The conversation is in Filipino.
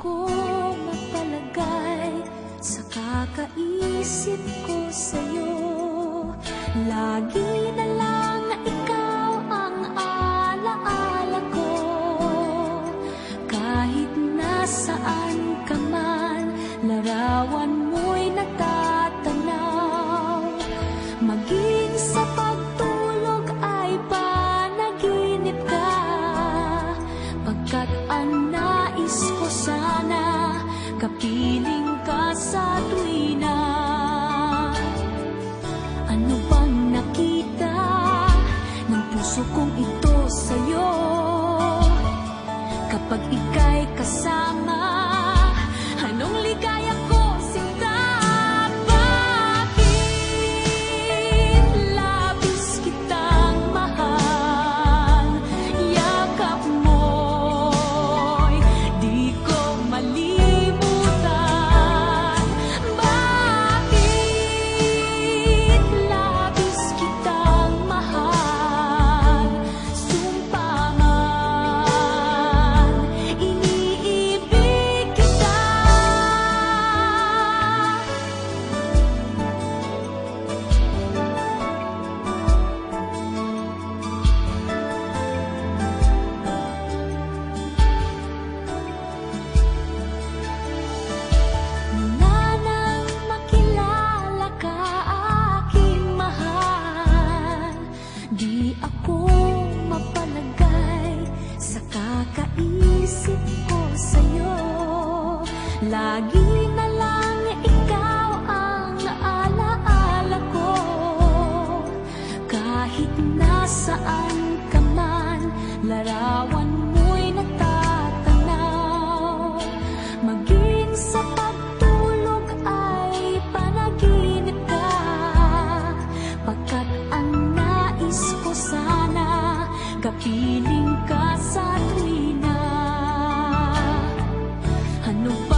ako mapalagay sa kakaisip ko sa'yo. Lagi na lang ikaw ang alaala ko. Kahit nasaan ka man, larawan mo'y natatanaw. Maging sa pagtulog ay panaginip ka, pagkat ang nais ko sana, kapiling ka sa tuwina. Ano bang nakita ng puso kong ito sa'yo? Kapag ika'y kasama, anong ligaya ko, sinta? Bakit labis kitang mahal? Yakap mo'y di ko malimutan. Bakit labis kitang mahal? Sumpa man, iniibig kita. Mula nang makilala ka, aking mahal, di ako mapalagay sa kakaisip ko sa'yo. Lagi na lang ikaw ang alaala ko. Kahit nasaan ka man, larawan mo'y natatanaw. Maging sa pagtulog ay panaginip ka, pagkat ang nais ko sana, kapiling ka sa tuwina. Ano ba